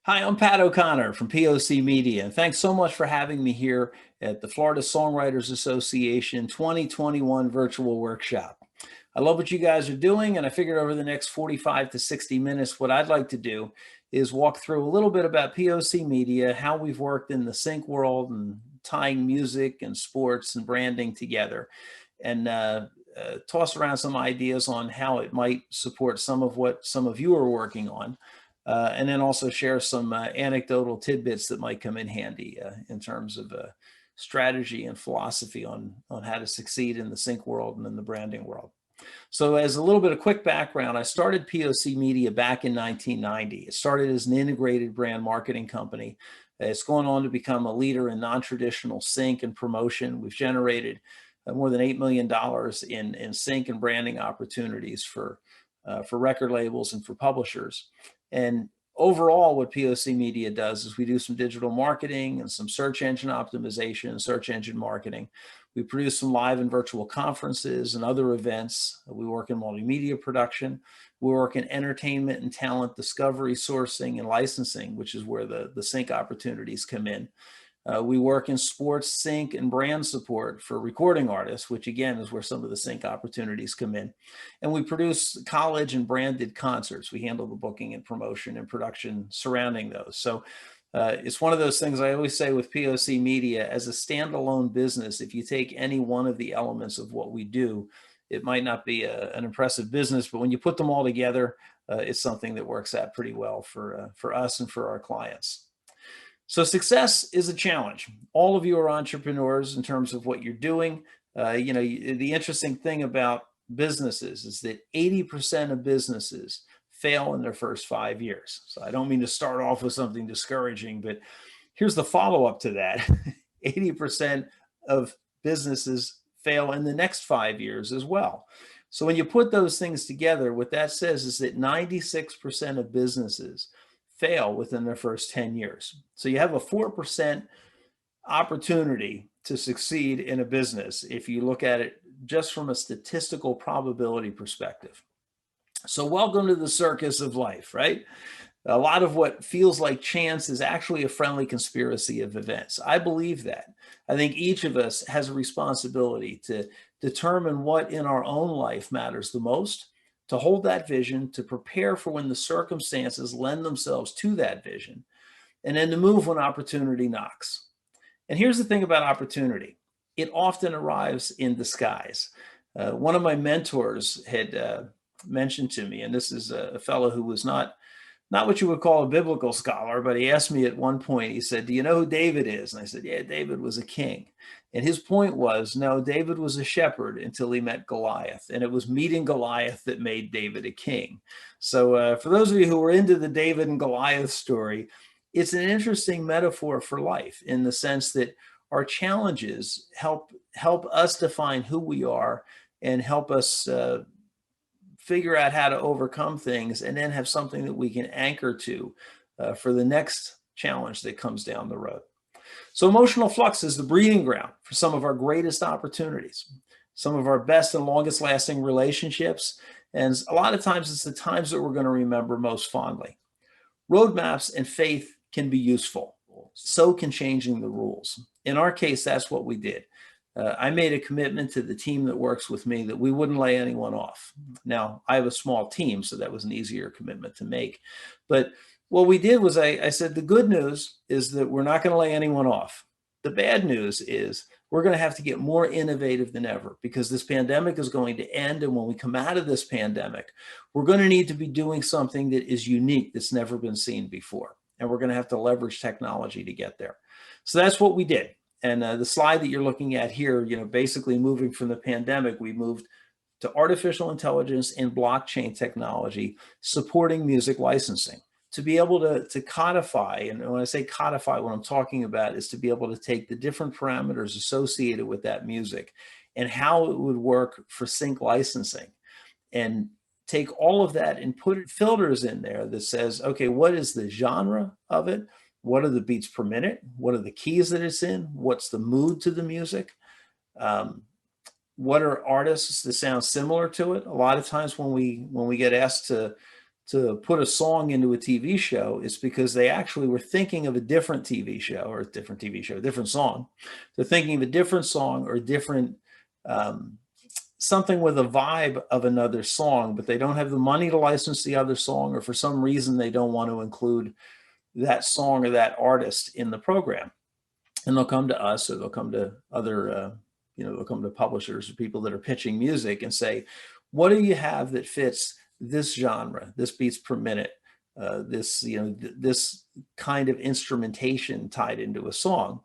Hi, I'm Pat O'Connor from POC Media, and thanks so much for having me here at the Florida Songwriters Association 2021 virtual workshop. I love what you guys are doing, and I figured over the next 45 to 60 minutes, what I'd like to do is walk through a little bit about POC Media, how we've worked in the sync world and tying music and sports and branding together, and toss around some ideas on how it might support some of what some of you are working on. And then also share some anecdotal tidbits that might come in handy in terms of strategy and philosophy on how to succeed in the sync world and in the branding world. So as a little bit of quick background, I started POC Media back in 1990. It started as an integrated brand marketing company. It's gone on to become a leader in non-traditional sync and promotion. We've generated more than $8 million in sync and branding opportunities for record labels and for publishers. And overall, what POC Media does is we do some digital marketing and some search engine optimization and search engine marketing. We produce some live and virtual conferences and other events. We work in multimedia production. We work in entertainment and talent discovery, sourcing, and licensing, which is where the sync opportunities come in. We work in sports sync and brand support for recording artists, which again is where some of the sync opportunities come in. And we produce college and branded concerts. We handle the booking and promotion and production surrounding those. So it's one of those things I always say with POC Media, as a standalone business, if you take any one of the elements of what we do, it might not be an impressive business, but when you put them all together, it's something that works out pretty well for us and for our clients. So success is a challenge. All of you are entrepreneurs in terms of what you're doing. The interesting thing about businesses is that 80% of businesses fail in their first 5 years. So I don't mean to start off with something discouraging, but here's the follow-up to that. 80% of businesses fail in the next 5 years as well. So when you put those things together, what that says is that 96% of businesses fail within their first 10 years. So you have a 4% opportunity to succeed in a business if you look at it just from a statistical probability perspective. So welcome to the circus of life, right? A lot of what feels like chance is actually a friendly conspiracy of events. I believe that. I think each of us has a responsibility to determine what in our own life matters the most, to hold that vision, to prepare for when the circumstances lend themselves to that vision, and then to move when opportunity knocks. And here's the thing about opportunity. It often arrives in disguise. One of my mentors had mentioned to me, and this is a fellow who was not what you would call a biblical scholar, but he asked me at one point, he said, "Do you know who David is?" And I said, "Yeah, David was a king." And his point was, no, David was a shepherd until he met Goliath. And it was meeting Goliath that made David a king. So for those of you who are into the David and Goliath story, it's an interesting metaphor for life in the sense that our challenges help us define who we are and help us figure out how to overcome things, and then have something that we can anchor to for the next challenge that comes down the road. So emotional flux is the breeding ground for some of our greatest opportunities, some of our best and longest lasting relationships. And a lot of times it's the times that we're going to remember most fondly. Roadmaps and faith can be useful. So can changing the rules. In our case, that's what we did. I made a commitment to the team that works with me that we wouldn't lay anyone off. Now, I have a small team, so that was an easier commitment to make. But what we did was I said, the good news is that we're not going to lay anyone off. The bad news is we're going to have to get more innovative than ever, because this pandemic is going to end. And when we come out of this pandemic, we're going to need to be doing something that is unique, that's never been seen before. And we're going to have to leverage technology to get there. So that's what we did. And the slide that you're looking at here, basically moving from the pandemic, we moved to artificial intelligence and blockchain technology supporting music licensing, to be able to codify. And when I say codify, what I'm talking about is to be able to take the different parameters associated with that music and how it would work for sync licensing, and take all of that and put filters in there that says, okay, what is the genre of it? What are the beats per minute? What are the keys that it's in? What's the mood to the music? What are artists that sound similar to it? A lot of times when we get asked to to put a song into a TV show, it's because they actually were thinking of a different TV show or a different TV show, a different song. They're thinking of a different song or different something with a vibe of another song, but they don't have the money to license the other song, or for some reason they don't want to include that song or that artist in the program. And they'll come to us, or they'll come to other, they'll come to publishers or people that are pitching music and say, what do you have that fits this genre, this beats per minute, this kind of instrumentation tied into a song?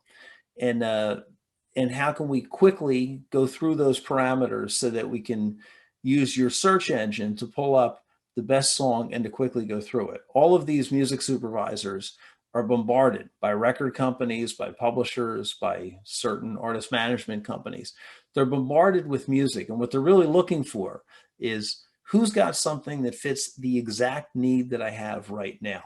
And how can we quickly go through those parameters so that we can use your search engine to pull up the best song and to quickly go through it? All of these music supervisors are bombarded by record companies, by publishers, by certain artist management companies. They're bombarded with music, and what they're really looking for is who's got something that fits the exact need that I have right now.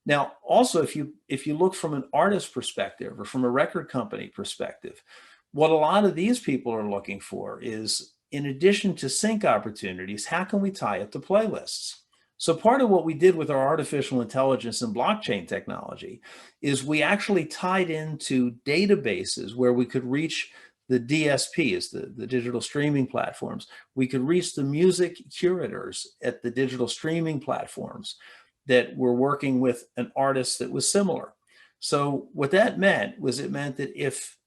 Now, also, if you look from an artist perspective or from a record company perspective, what a lot of these people are looking for is, in addition to sync opportunities, how can we tie it to playlists? So part of what we did with our artificial intelligence and blockchain technology is we actually tied into databases where we could reach the DSPs, the digital streaming platforms. We could reach the music curators at the digital streaming platforms that were working with an artist that was similar. So what that meant was, it meant that if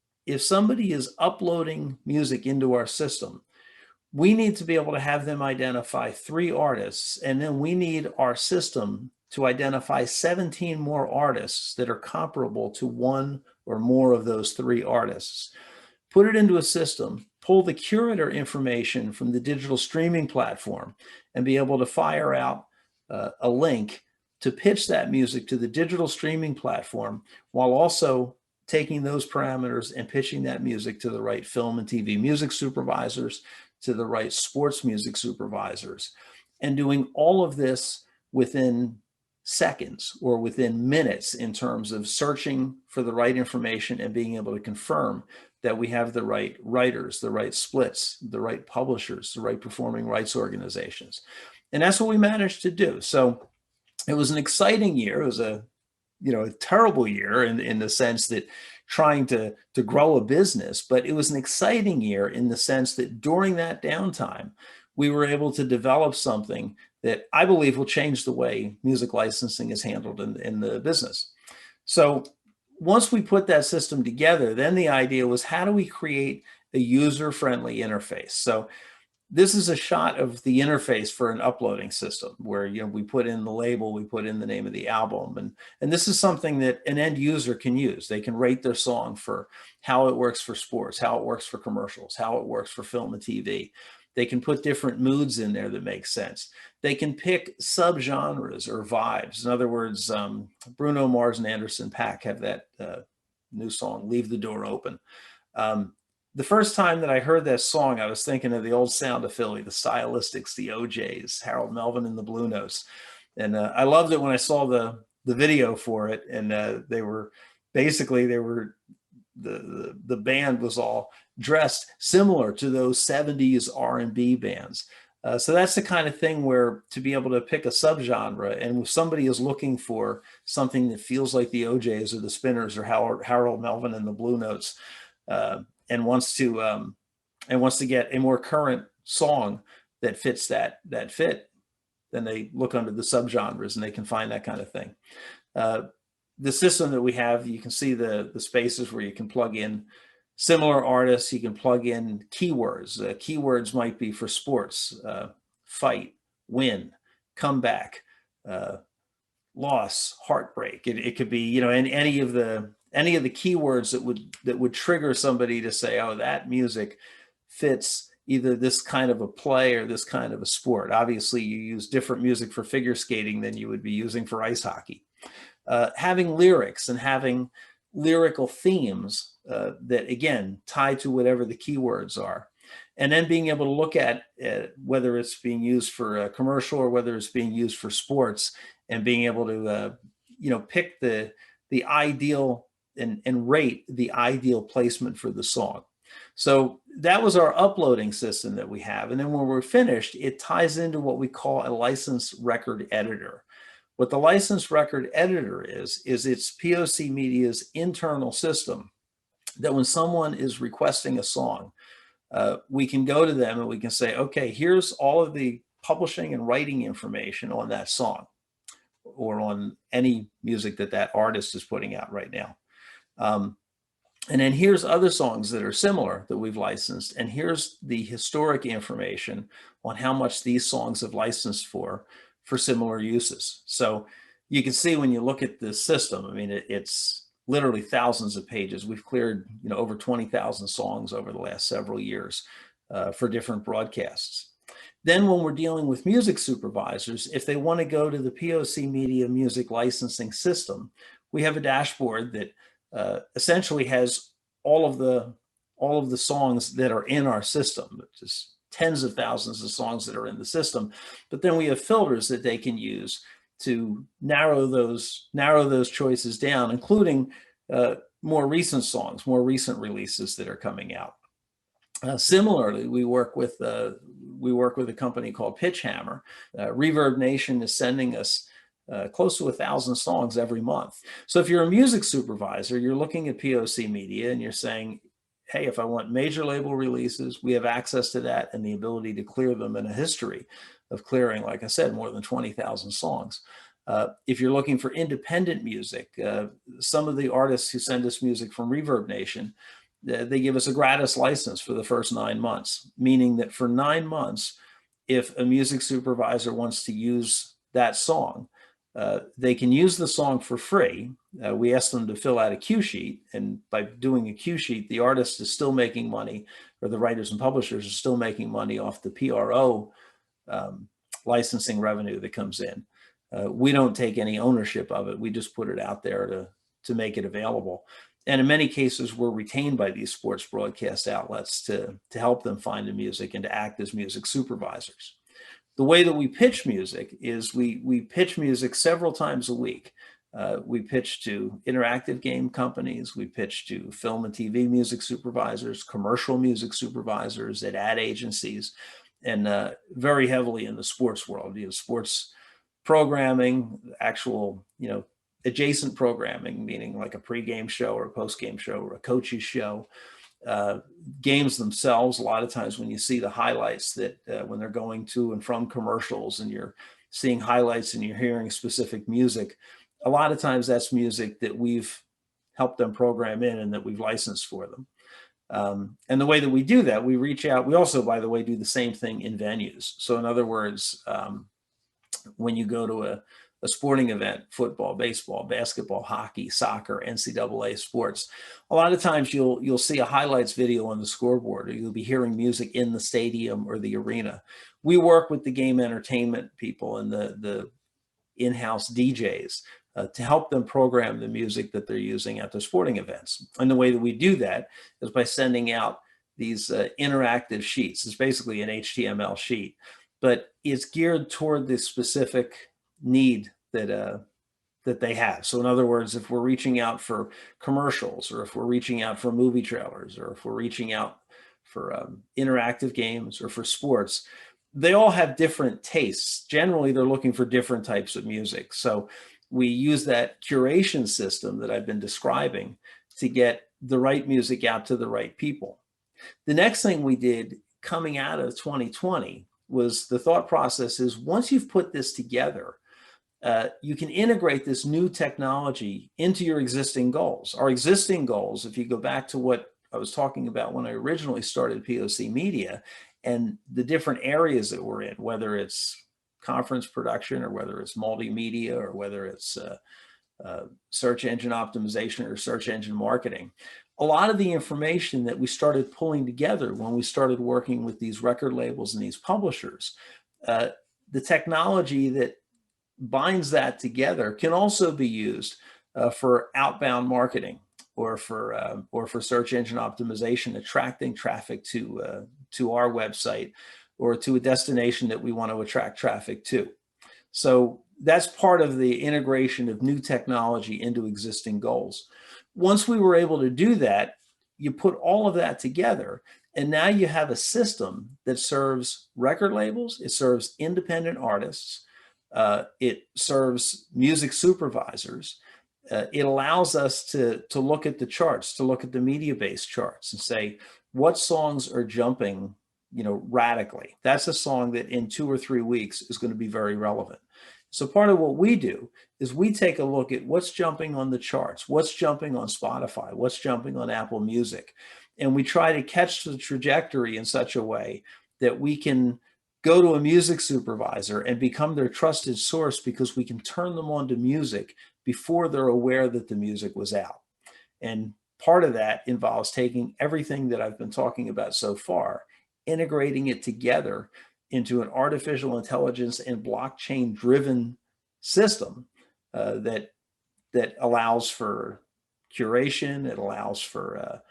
somebody is uploading music into our system, we need to be able to have them identify 3 artists, and then we need our system to identify 17 more artists that are comparable to one or more of those 3 artists. Put it into a system, pull the curator information from the digital streaming platform, and be able to fire out a link to pitch that music to the digital streaming platform, while also taking those parameters and pitching that music to the right film and TV music supervisors, to the right sports music supervisors, and doing all of this within seconds or within minutes in terms of searching for the right information and being able to confirm that we have the right writers, the right splits, the right publishers, the right performing rights organizations. And that's what we managed to do. So it was an exciting year. It was a terrible year in the sense that trying to grow a business, but it was an exciting year in the sense that during that downtime, we were able to develop something that I believe will change the way music licensing is handled in the business. So once we put that system together, then the idea was, how do we create a user-friendly interface? So this is a shot of the interface for an uploading system where, we put in the label, we put in the name of the album, and this is something that an end user can use. They can rate their song for how it works for sports, how it works for commercials, how it works for film and TV. They can put different moods in there that make sense. They can pick subgenres or vibes. In other words, Bruno Mars and Anderson .Paak have that new song, "Leave the Door Open." The first time that I heard that song, I was thinking of the old Sound of Philly, the Stylistics, the OJs, Harold Melvin and the Blue Notes. And I loved it when I saw the video for it. And the band was all dressed similar to those 70s R&B bands. So that's the kind of thing where, to be able to pick a subgenre, and if somebody is looking for something that feels like the OJs or the Spinners or Harold Melvin and the Blue Notes, and wants to get a more current song that fits that fit, then they look under the subgenres and they can find that kind of thing. The system that we have, you can see the spaces where you can plug in similar artists. You can plug in keywords. Keywords might be for sports: fight, win, comeback, loss, heartbreak. It could be, any of the keywords that would trigger somebody to say, oh, that music fits either this kind of a play or this kind of a sport. Obviously, you use different music for figure skating than you would be using for ice hockey. Having lyrics and having lyrical themes that, again, tie to whatever the keywords are. And then being able to look at whether it's being used for a commercial or whether it's being used for sports, and being able to, pick the ideal and rate the ideal placement for the song. So that was our uploading system that we have. And then when we're finished, it ties into what we call a licensed record editor. What the licensed record editor is it's POC Media's internal system that when someone is requesting a song, we can go to them and we can say, okay, here's all of the publishing and writing information on that song or on any music that that artist is putting out right now. And then here's other songs that are similar that we've licensed. And here's the historic information on how much these songs have licensed for similar uses. So you can see when you look at this system, I mean, it's literally thousands of pages. We've cleared, over 20,000 songs over the last several years for different broadcasts. Then when we're dealing with music supervisors, if they want to go to the POC Media music licensing system, we have a dashboard that essentially has all of the songs that are in our system, which is tens of thousands of songs that are in the system. But then we have filters that they can use to narrow those choices down, including more recent songs, more recent releases that are coming out. Similarly, we work with a company called Pitchhammer. Reverb Nation is sending us close to 1,000 songs every month. So if you're a music supervisor, you're looking at POC Media and you're saying, hey, if I want major label releases, we have access to that and the ability to clear them in a history of clearing, like I said, more than 20,000 songs. If you're looking for independent music, some of the artists who send us music from Reverb Nation, they give us a gratis license for the first 9 months, meaning that for 9 months, if a music supervisor wants to use that song, they can use the song for free. We ask them to fill out a cue sheet, and by doing a cue sheet, the artist is still making money, or the writers and publishers are still making money off the PRO licensing revenue that comes in. We don't take any ownership of it. We just put it out there to make it available. And in many cases, we're retained by these sports broadcast outlets to help them find the music and to act as music supervisors. The way that we pitch music is we pitch music several times a week. We pitch to interactive game companies. We pitch to film and TV music supervisors, commercial music supervisors at ad agencies, and very heavily in the sports world. Sports programming, actual, adjacent programming, meaning like a pregame show or a postgame show or a coach's show. Games themselves, a lot of times when you see the highlights that when they're going to and from commercials and you're seeing highlights and you're hearing specific music, a lot of times that's music that we've helped them program in and that we've licensed for them. And the way that we do that, we reach out. We also, by the way, do the same thing in venues. So in other words, when you go to a sporting event, football, baseball, basketball, hockey, soccer, NCAA sports, a lot of times you'll see a highlights video on the scoreboard, or you'll be hearing music in the stadium or the arena. We work with the game entertainment people and the in-house DJs to help them program the music that they're using at the sporting events. And the way that we do that is by sending out these interactive sheets. It's basically an HTML sheet, but it's geared toward the specific need that they have. So in other words, if we're reaching out for commercials, or if we're reaching out for movie trailers, or if we're reaching out for interactive games or for sports, they all have different tastes. Generally, they're looking for different types of music. So we use that curation system that I've been describing to get the right music out to the right people. The next thing we did coming out of 2020 was the thought process is once you've put this together, you can integrate this new technology into your existing goals. Our existing goals, if you go back to what I was talking about when I originally started POC Media and the different areas that we're in, whether it's conference production or whether it's multimedia or whether it's search engine optimization or search engine marketing, a lot of the information that we started pulling together when we started working with these record labels and these publishers, the technology that binds that together can also be used for outbound marketing or for search engine optimization, attracting traffic to our website or to a destination that we want to attract traffic to. So that's part of the integration of new technology into existing goals. Once we were able to do that, you put all of that together, and now you have a system that serves record labels, it serves independent artists, it serves music supervisors. It allows us to look at the charts, to look at the media-based charts and say, what songs are jumping, radically? That's a song that in 2 or 3 weeks is going to be very relevant. So part of what we do is we take a look at what's jumping on the charts, what's jumping on Spotify, what's jumping on Apple Music. And we try to catch the trajectory in such a way that we can go to a music supervisor and become their trusted source, because we can turn them on to music before they're aware that the music was out. And part of that involves taking everything that I've been talking about so far, integrating it together into an artificial intelligence and blockchain driven system that allows for curation. It allows for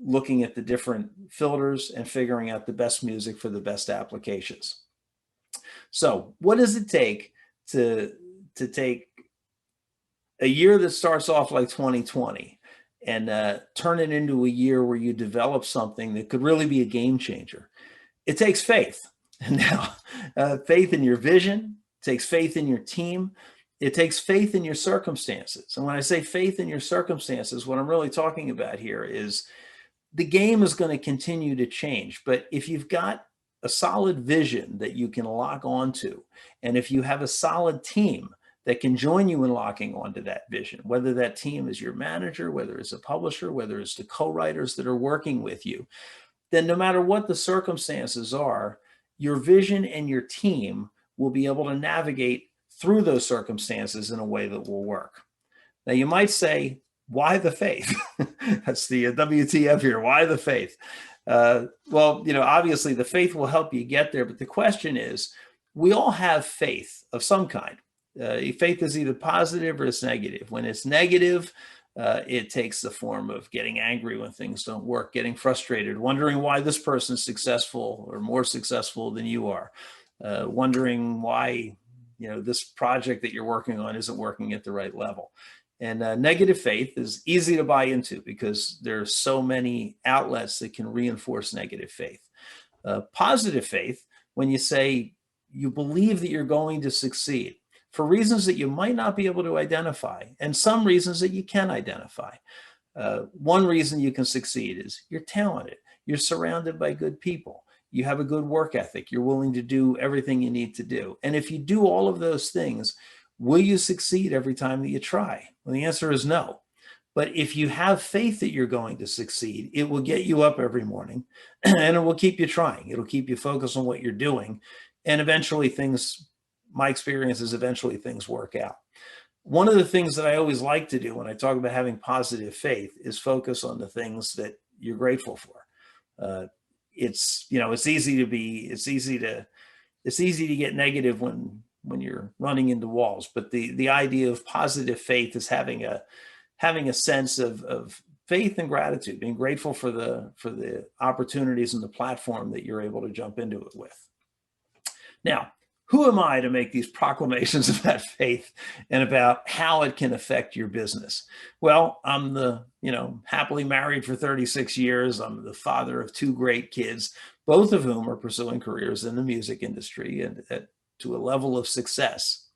looking at the different filters and figuring out the best music for the best applications. So what does it take to take a year that starts off like 2020 and turn it into a year where you develop something that could really be a game changer? It takes faith. And now, faith in your vision, it takes faith in your team, it takes faith in your circumstances. And when I say faith in your circumstances, what I'm really talking about here is the game is going to continue to change. But if you've got a solid vision that you can lock onto, and if you have a solid team that can join you in locking onto that vision, whether that team is your manager, whether it's a publisher, whether it's the co-writers that are working with you, then no matter what the circumstances are, your vision and your team will be able to navigate through those circumstances in a way that will work. Now, you might say, why the faith? That's the WTF here. Why the faith? Well, obviously the faith will help you get there. But the question is, we all have faith of some kind. Faith is either positive or it's negative. When it's negative, it takes the form of getting angry when things don't work, getting frustrated, wondering why this person's successful or more successful than you are, wondering why this project that you're working on isn't working at the right level. And negative faith is easy to buy into because there's so many outlets that can reinforce negative faith. Positive faith, when you say you believe that you're going to succeed, for reasons that you might not be able to identify, and some reasons that you can identify. One reason you can succeed is you're talented, you're surrounded by good people, you have a good work ethic, you're willing to do everything you need to do. And if you do all of those things, will you succeed every time that you try? Well, the answer is no. But if you have faith that you're going to succeed, it will get you up every morning and it will keep you trying. It'll keep you focused on what you're doing. And eventually my experience is eventually things work out. One of the things that I always like to do when I talk about having positive faith is focus on the things that you're grateful for. It's easy to get negative when you're running into walls. But the idea of positive faith is having a sense of faith and gratitude, being grateful for the opportunities and the platform that you're able to jump into it with. Now, who am I to make these proclamations about faith and about how it can affect your business? Well, I'm happily married for 36 years. I'm the father of 2 great kids, both of whom are pursuing careers in the music industry and to a level of success.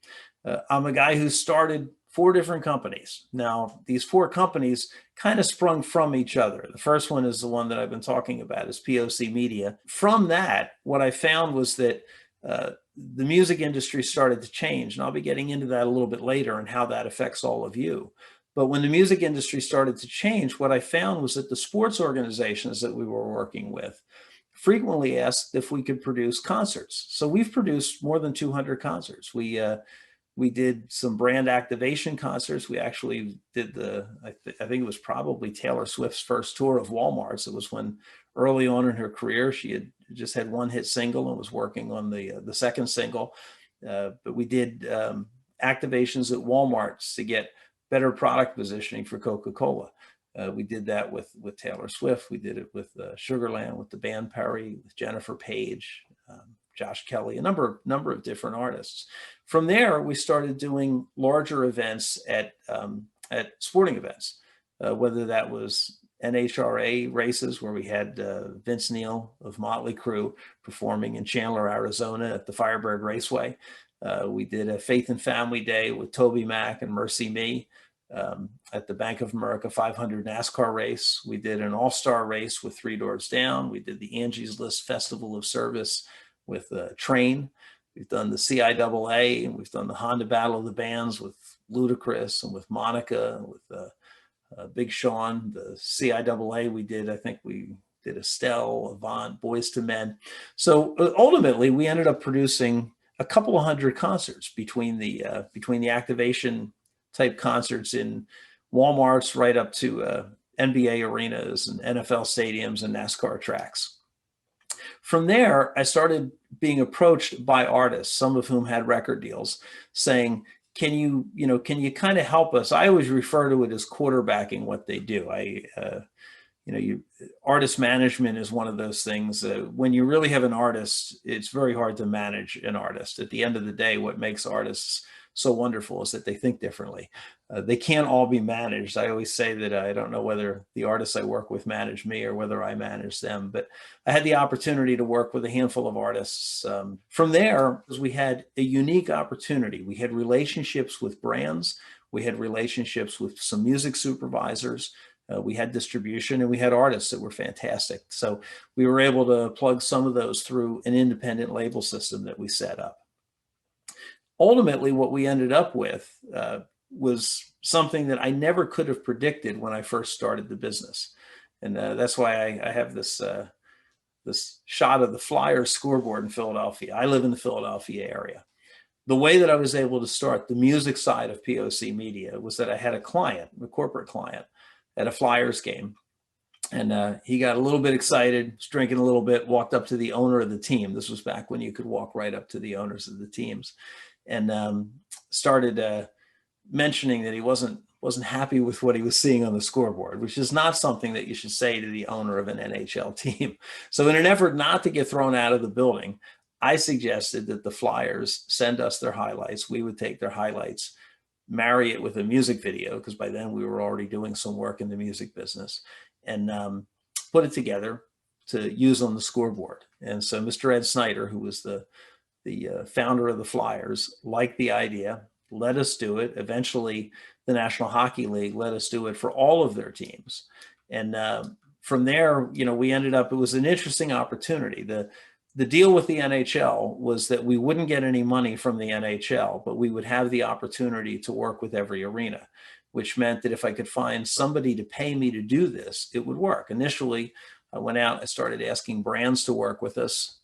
I'm a guy who started 4 different companies. Now, these 4 companies kind of sprung from each other. The first one is the one that I've been talking about, is POC Media. From that, what I found was that the music industry started to change, and I'll be getting into that a little bit later and how that affects all of you. But when the music industry started to change, what I found was that the sports organizations that we were working with frequently asked if we could produce concerts. So we've produced more than 200 concerts. We did some brand activation concerts. We actually did I think it was probably Taylor Swift's first tour of Walmart's. It was when early on in her career, she had just had 1 hit single and was working on the second single. But we did activations at Walmart's to get better product positioning for Coca-Cola. We did that with Taylor Swift. We did it with Sugarland, with the band Perry, with Jennifer Page, Josh Kelly, a number of different artists. From there, we started doing larger events at sporting events, whether that was NHRA races where we had Vince Neil of Motley Crue performing in Chandler, Arizona at the Firebird Raceway. We did a Faith and Family Day with Toby Mac and Mercy Me at the Bank of America 500 NASCAR race. We did an all-star race with Three Doors Down. We did the Angie's List Festival of Service with Train. We've done the CIAA, and we've done the Honda Battle of the Bands with Ludacris and with Monica, with Big Sean. The CIAA we did, I think we did Estelle, Avant, Boys to Men. So ultimately, we ended up producing a couple of hundred concerts between the activation type concerts in Walmarts right up to NBA arenas and NFL stadiums and NASCAR tracks. From there, I started being approached by artists, some of whom had record deals, saying, can you kind of help us? I always refer to it as quarterbacking what they do. Artist management is one of those things. When you really have an artist, it's very hard to manage an artist. At the end of the day, what makes artists so wonderful is that they think differently. They can't all be managed. I always say that I don't know whether the artists I work with manage me or whether I manage them, but I had the opportunity to work with a handful of artists. From there, we had a unique opportunity. We had relationships with brands. We had relationships with some music supervisors. We had distribution, and we had artists that were fantastic. So we were able to plug some of those through an independent label system that we set up. Ultimately, what we ended up with was something that I never could have predicted when I first started the business. And that's why I have this shot of the Flyers scoreboard in Philadelphia. I live in the Philadelphia area. The way that I was able to start the music side of POC Media was that I had a client, a corporate client, at a Flyers game. And he got a little bit excited, was drinking a little bit, walked up to the owner of the team. This was back when you could walk right up to the owners of the teams, and started mentioning that he wasn't happy with what he was seeing on the scoreboard, which is not something that you should say to the owner of an NHL team. So in an effort not to get thrown out of the building, I suggested that the Flyers send us their highlights. We would take their highlights, marry it with a music video, because by then we were already doing some work in the music business, and put it together to use on the scoreboard. And so Mr. Ed Snyder, who was the founder of the Flyers, liked the idea, let us do it. Eventually, the National Hockey League let us do it for all of their teams. And from there, we ended up, it was an interesting opportunity. The deal with the NHL was that we wouldn't get any money from the NHL, but we would have the opportunity to work with every arena, which meant that if I could find somebody to pay me to do this, it would work. Initially, I went out, I started asking brands to work with us.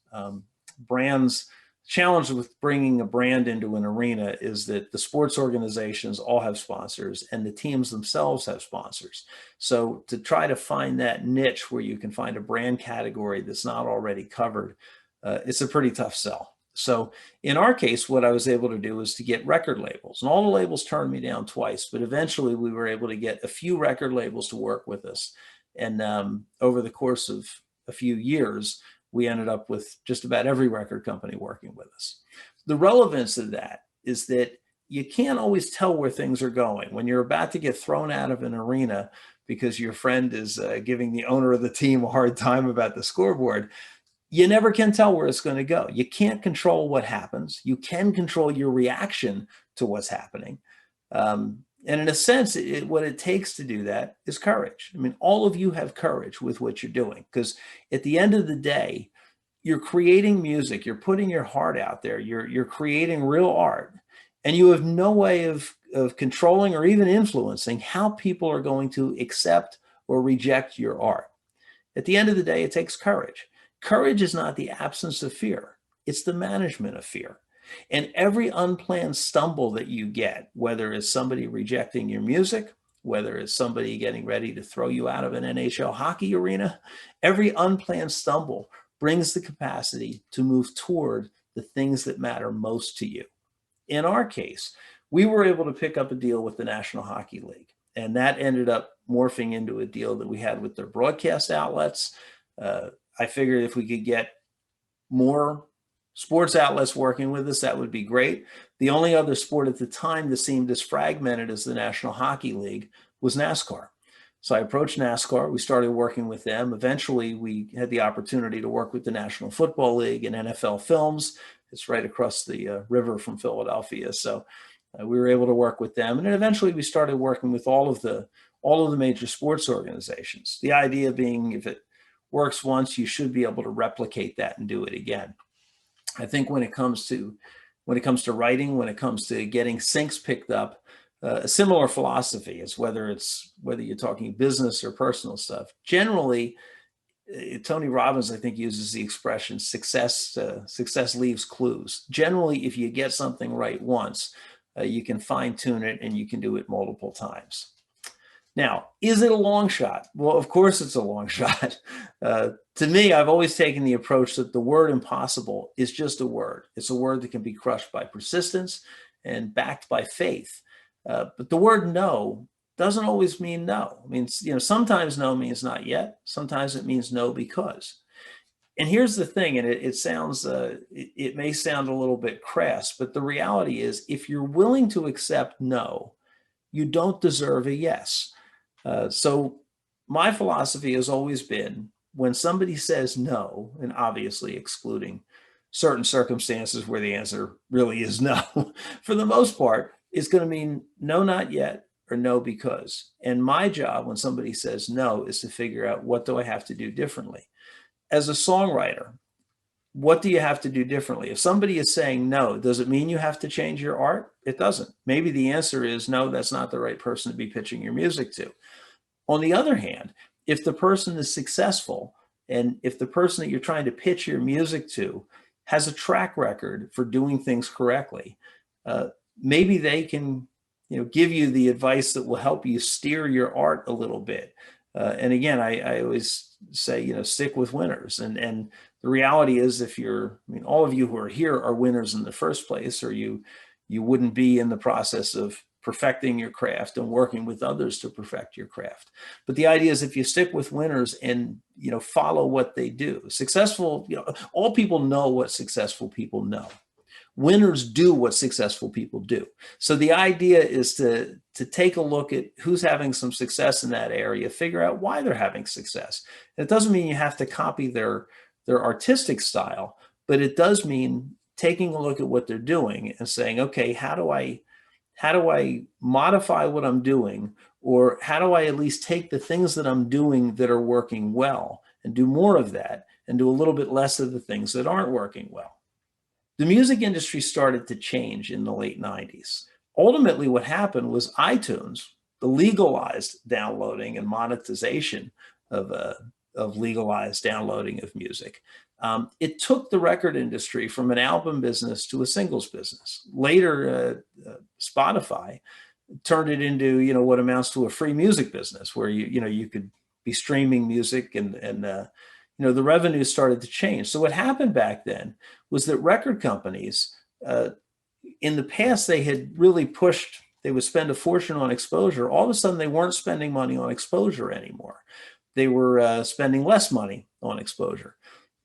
Brands, challenge with bringing a brand into an arena is that the sports organizations all have sponsors and the teams themselves have sponsors. So to try to find that niche where you can find a brand category that's not already covered, it's a pretty tough sell. So in our case, what I was able to do is to get record labels, and all the labels turned me down twice, but eventually we were able to get a few record labels to work with us. And over the course of a few years, we ended up with just about every record company working with us. The relevance of that is that you can't always tell where things are going. When you're about to get thrown out of an arena because your friend is giving the owner of the team a hard time about the scoreboard, you never can tell where it's going to go. You can't control what happens. You can control your reaction to what's happening. And in a sense, what it takes to do that is courage. I mean, all of you have courage with what you're doing, because at the end of the day, you're creating music, you're putting your heart out there, you're creating real art, and you have no way of controlling or even influencing how people are going to accept or reject your art. At the end of the day, it takes courage. Courage is not the absence of fear. It's the management of fear. And every unplanned stumble that you get, whether it's somebody rejecting your music, whether it's somebody getting ready to throw you out of an NHL hockey arena, every unplanned stumble brings the capacity to move toward the things that matter most to you. In our case, we were able to pick up a deal with the National Hockey League, and that ended up morphing into a deal that we had with their broadcast outlets. I figured if we could get more sports outlets working with us, that would be great. The only other sport at the time that seemed as fragmented as the National Hockey League was NASCAR. So I approached NASCAR. We started working with them. Eventually, we had the opportunity to work with the National Football League and NFL Films. It's right across the river from Philadelphia. So we were able to work with them. And then eventually we started working with all of the major sports organizations. The idea being, if it works once, you should be able to replicate that and do it again. I think when it comes to writing, when it comes to getting syncs picked up, a similar philosophy is whether you're talking business or personal stuff. Generally, Tony Robbins, I think, uses the expression success leaves clues. Generally, if you get something right once, you can fine tune it and you can do it multiple times. Now, is it a long shot? Well, of course it's a long shot. To me, I've always taken the approach that the word impossible is just a word. It's a word that can be crushed by persistence and backed by faith. But the word no doesn't always mean no. It means, sometimes no means not yet. Sometimes it means no because. And here's the thing, and it may sound a little bit crass, but the reality is, if you're willing to accept no, you don't deserve a yes. So my philosophy has always been, when somebody says no, and obviously excluding certain circumstances where the answer really is no, for the most part, it's going to mean no, not yet, or no, because. And my job when somebody says no is to figure out, what do I have to do differently? As a songwriter, what do you have to do differently? If somebody is saying no, does it mean you have to change your art? It doesn't. Maybe the answer is no, that's not the right person to be pitching your music to. On the other hand, if the person is successful, and if the person that you're trying to pitch your music to has a track record for doing things correctly, maybe they can, give you the advice that will help you steer your art a little bit. And again, I always say, stick with winners. And the reality is, all of you who are here are winners in the first place, or you wouldn't be in the process of perfecting your craft and working with others to perfect your craft. But the idea is, if you stick with winners and, follow what they do, successful, all people know what successful people know. Winners do what successful people do. So the idea is to take a look at who's having some success in that area, figure out why they're having success. And it doesn't mean you have to copy their artistic style, but it does mean taking a look at what they're doing and saying, okay, how do I modify what I'm doing? Or how do I at least take the things that I'm doing that are working well and do more of that, and do a little bit less of the things that aren't working well? The music industry started to change in the late 90s. Ultimately, what happened was iTunes, the legalized downloading and monetization of legalized downloading of music. It took the record industry from an album business to a singles business. Later, Spotify turned it into, what amounts to a free music business, where you could be streaming music, and the revenue started to change. So what happened back then was that record companies, in the past, they had really pushed, they would spend a fortune on exposure. All of a sudden, they weren't spending money on exposure anymore. They were spending less money on exposure.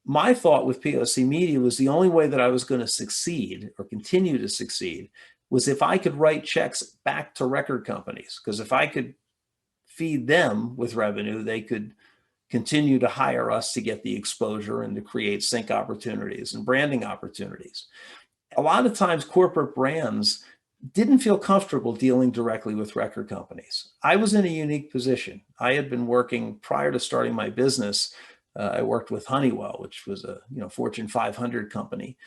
My thought with POC Media was, the only way that I was going to succeed or continue to succeed was if I could write checks back to record companies. Because if I could feed them with revenue, they could continue to hire us to get the exposure and to create sync opportunities and branding opportunities. A lot of times, corporate brands didn't feel comfortable dealing directly with record companies. I was in a unique position. I had been working, prior to starting my business, I worked with Honeywell, which was a Fortune 500 company.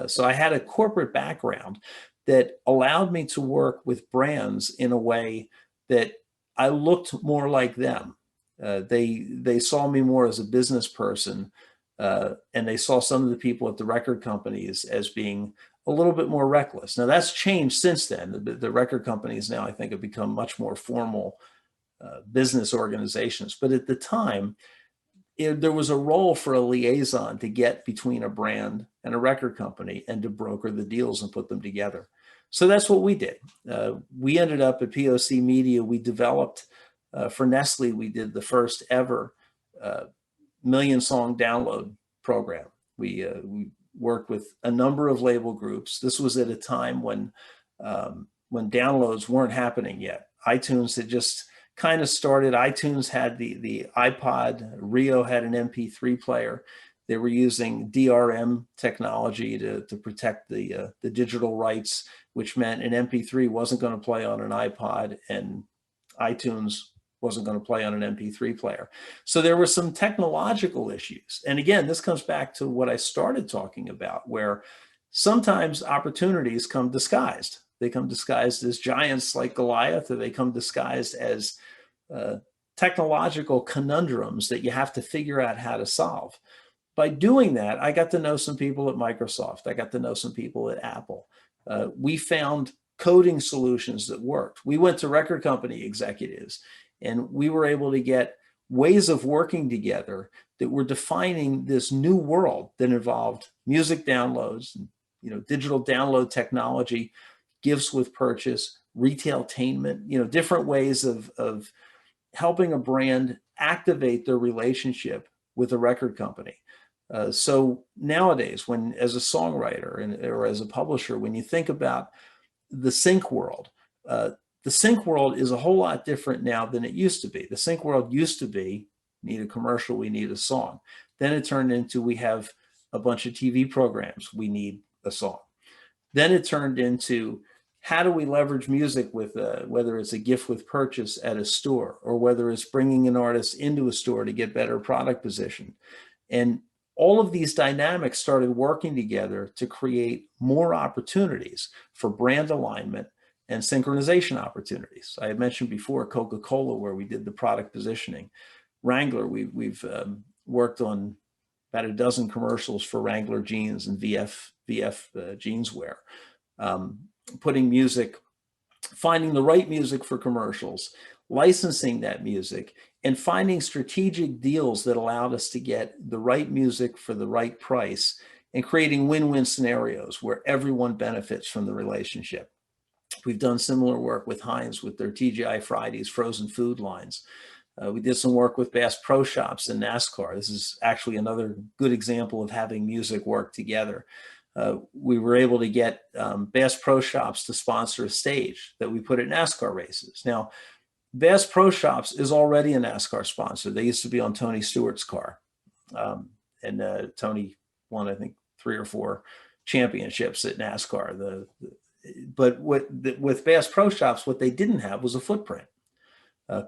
So I had a corporate background that allowed me to work with brands in a way that I looked more like them. They saw me more as a business person, and they saw some of the people at the record companies as being a little bit more reckless. Now, that's changed since then. The record companies now, I think, have become much more formal business organizations. But at the time, there was a role for a liaison to get between a brand and a record company and to broker the deals and put them together. So that's what we did. We ended up at POC Media. We developed, for Nestle, we did the first ever million song download program. We worked with a number of label groups. This was at a time when downloads weren't happening yet. iTunes had just kind of started. iTunes had the iPod, Rio had an MP3 player. They were using DRM technology to protect the digital rights, which meant an MP3 wasn't going to play on an iPod and iTunes wasn't going to play on an MP3 player. So there were some technological issues. And again, this comes back to what I started talking about, where sometimes opportunities come disguised. They come disguised as giants like Goliath, or they come disguised as technological conundrums that you have to figure out how to solve. By doing that, I got to know some people at Microsoft. I got to know some people at Apple. We found coding solutions that worked. We went to record company executives, and we were able to get ways of working together that were defining this new world that involved music downloads, digital download technology, gifts with purchase, retailtainment, different ways of helping a brand activate their relationship with a record company. So nowadays, as a songwriter or as a publisher, when you think about the sync world, the sync world is a whole lot different now than it used to be. The sync world used to be, need a commercial, we need a song. Then it turned into, we have a bunch of TV programs, we need a song. Then it turned into, how do we leverage music with whether it's a gift with purchase at a store, or whether it's bringing an artist into a store to get better product position. And all of these dynamics started working together to create more opportunities for brand alignment and synchronization opportunities. I had mentioned before Coca-Cola, where we did the product positioning. Wrangler, we've worked on about a dozen commercials for Wrangler jeans and VF jeanswear. Putting music, finding the right music for commercials, licensing that music, and finding strategic deals that allowed us to get the right music for the right price, and creating win-win scenarios where everyone benefits from the relationship. We've done similar work with Heinz with their TGI Fridays frozen food lines. We did some work with Bass Pro Shops and NASCAR. This is actually another good example of having music work together. We were able to get Bass Pro Shops to sponsor a stage that we put at NASCAR races. Now, Bass Pro Shops is already a NASCAR sponsor. They used to be on Tony Stewart's car. And Tony won, I think, 3 or 4 championships at NASCAR. But with Bass Pro Shops, what they didn't have was a footprint.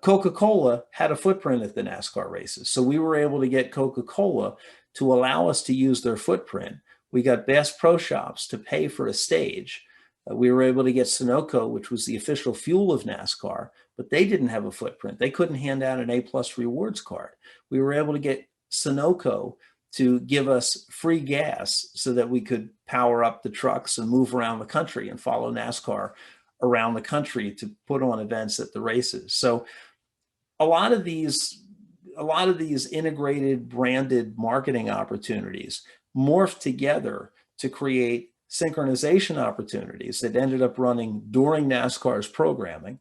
Coca-Cola had a footprint at the NASCAR races. So we were able to get Coca-Cola to allow us to use their footprint. We got Bass Pro Shops to pay for a stage. We were able to get Sunoco, which was the official fuel of NASCAR, but they didn't have a footprint. They couldn't hand out an A+ rewards card. We were able to get Sunoco to give us free gas so that we could power up the trucks and move around the country and follow NASCAR around the country to put on events at the races. So a lot of these integrated branded marketing opportunities morphed together to create synchronization opportunities that ended up running during NASCAR's programming,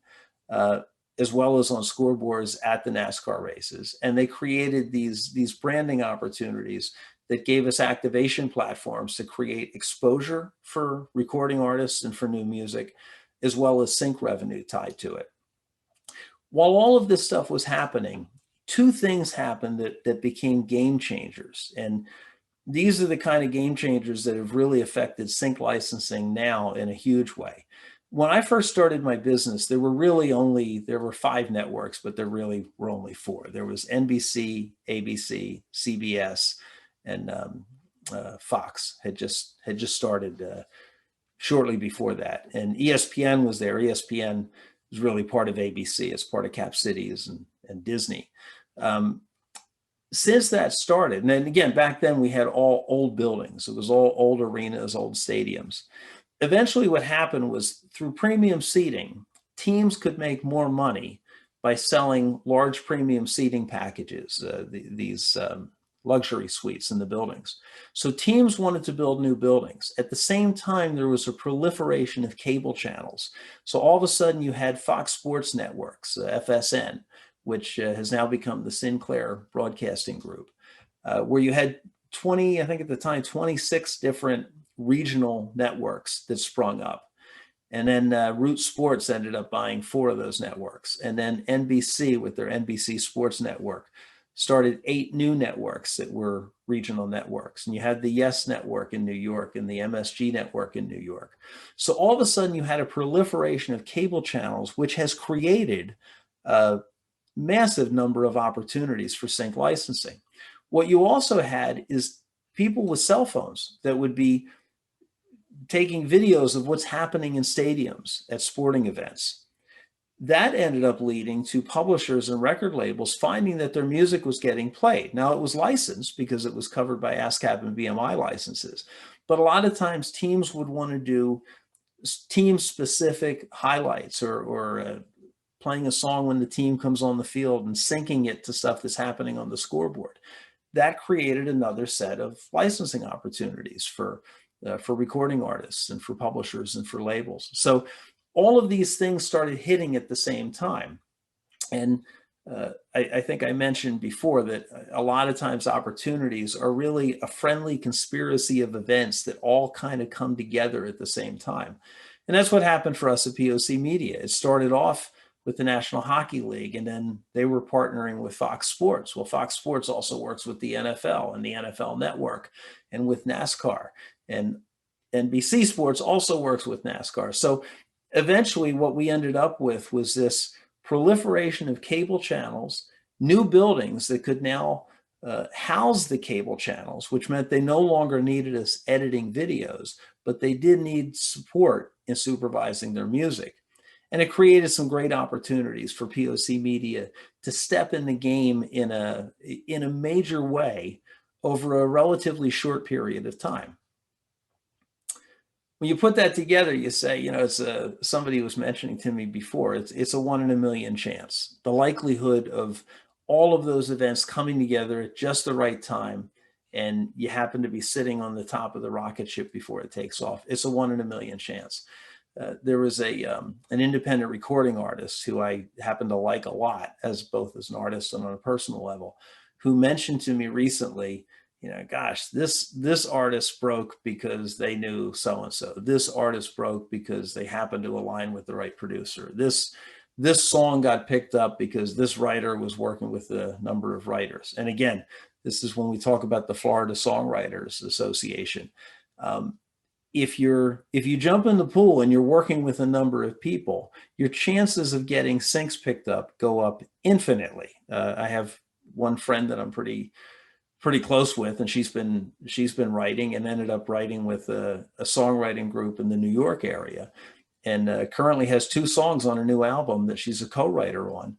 as well as on scoreboards at the NASCAR races. And they created these branding opportunities that gave us activation platforms to create exposure for recording artists and for new music, as well as sync revenue tied to it. While all of this stuff was happening, 2 things happened that became game changers. And these are the kind of game changers that have really affected sync licensing now in a huge way. When I first started my business, there were 5 networks, but there really were only 4. There was NBC, ABC, CBS, and Fox had just started shortly before that. And ESPN was there. ESPN was really part of ABC. It's part of Cap Cities and Disney. Since that started, and then again, back then we had all old buildings. It was all old arenas, old stadiums. Eventually what happened was, through premium seating, teams could make more money by selling large premium seating packages, these luxury suites in the buildings. So teams wanted to build new buildings. At the same time, there was a proliferation of cable channels. So all of a sudden you had Fox Sports Networks, FSN, which has now become the Sinclair Broadcasting Group, where you had 26 different regional networks that sprung up. And then Root Sports ended up buying 4 of those networks. And then NBC, with their NBC Sports Network, started 8 new networks that were regional networks. And you had the Yes Network in New York and the MSG Network in New York. So all of a sudden you had a proliferation of cable channels, which has created a massive number of opportunities for sync licensing. What you also had is people with cell phones that would be taking videos of what's happening in stadiums at sporting events. That ended up leading to publishers and record labels finding that their music was getting played. Now, it was licensed because it was covered by ASCAP and BMI licenses, but a lot of times teams would want to do team-specific highlights or playing a song when the team comes on the field and syncing it to stuff that's happening on the scoreboard. That created another set of licensing opportunities for recording artists and for publishers and for labels. So all of these things started hitting at the same time. And I think I mentioned before that a lot of times opportunities are really a friendly conspiracy of events that all kind of come together at the same time. And that's what happened for us at POC Media. It started off with the National Hockey League, and then they were partnering with Fox Sports. Well, Fox Sports also works with the NFL and the NFL Network and with NASCAR. And NBC Sports also works with NASCAR. So eventually what we ended up with was this proliferation of cable channels, new buildings that could now house the cable channels, which meant they no longer needed us editing videos, but they did need support in supervising their music. And it created some great opportunities for POC Media to step in the game in a major way over a relatively short period of time. When you put that together, you say, you know, it's somebody was mentioning to me before, it's a 1 in a million chance. The likelihood of all of those events coming together at just the right time, and you happen to be sitting on the top of the rocket ship before it takes off, it's a 1 in a million chance. There was an independent recording artist who I happen to like a lot, as both as an artist and on a personal level, who mentioned to me recently, you know, gosh, this artist broke because they knew so-and-so. This artist broke because they happened to align with the right producer. This song got picked up because this writer was working with a number of writers. And again, this is when we talk about the Florida Songwriters Association. If you jump in the pool and you're working with a number of people, your chances of getting syncs picked up go up infinitely. I have one friend that I'm pretty close with, and she's been writing and ended up writing with a songwriting group in the New York area, and currently has 2 songs on a new album that she's a co-writer on.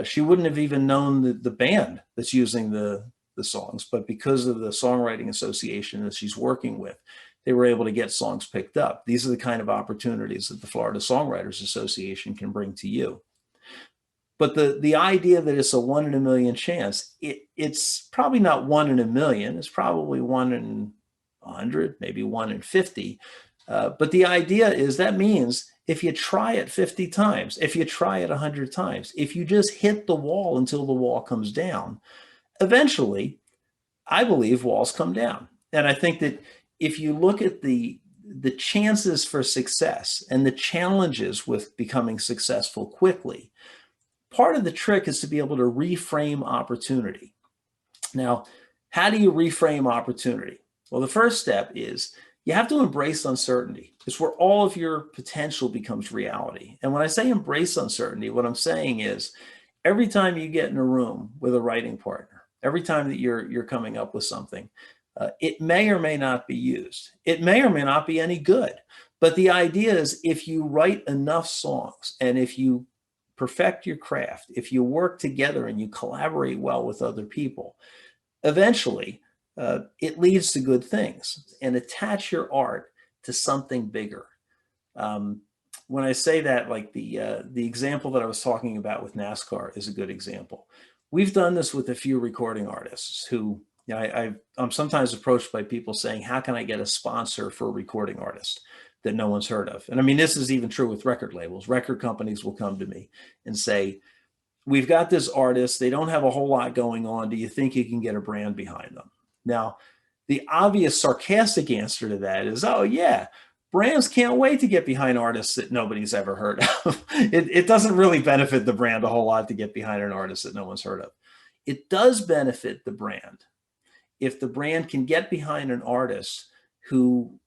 She wouldn't have even known the band that's using the songs, but because of the Songwriting Association that she's working with, they were able to get songs picked up. These are the kind of opportunities that the Florida Songwriters Association can bring to you. But the idea that it's a 1 in a million chance, it's probably not 1 in a million. It's probably 1 in 100, maybe 1 in 50. But the idea is that means if you try it 50 times, if you try it 100 times, if you just hit the wall until the wall comes down, eventually, I believe walls come down. And I think that if you look at the chances for success and the challenges with becoming successful quickly, part of the trick is to be able to reframe opportunity. Now, how do you reframe opportunity? Well, the first step is you have to embrace uncertainty. It's where all of your potential becomes reality. And when I say embrace uncertainty, what I'm saying is every time you get in a room with a writing partner, every time that you're coming up with something, it may or may not be used. It may or may not be any good. But the idea is if you write enough songs and if you perfect your craft, if you work together and you collaborate well with other people, eventually it leads to good things. And attach your art to something bigger. When I say that, like the example that I was talking about with NASCAR is a good example. We've done this with a few recording artists who, you know, I'm sometimes approached by people saying, how can I get a sponsor for a recording artist that no one's heard of? And I mean, this is even true with record labels. Record companies will come to me and say, we've got this artist, they don't have a whole lot going on. Do you think you can get a brand behind them? Now, the obvious sarcastic answer to that is, oh yeah, Brands can't wait to get behind artists that nobody's ever heard of. It doesn't really benefit the brand a whole lot to get behind an artist that no one's heard of. It does benefit the brand if the brand can get behind an artist who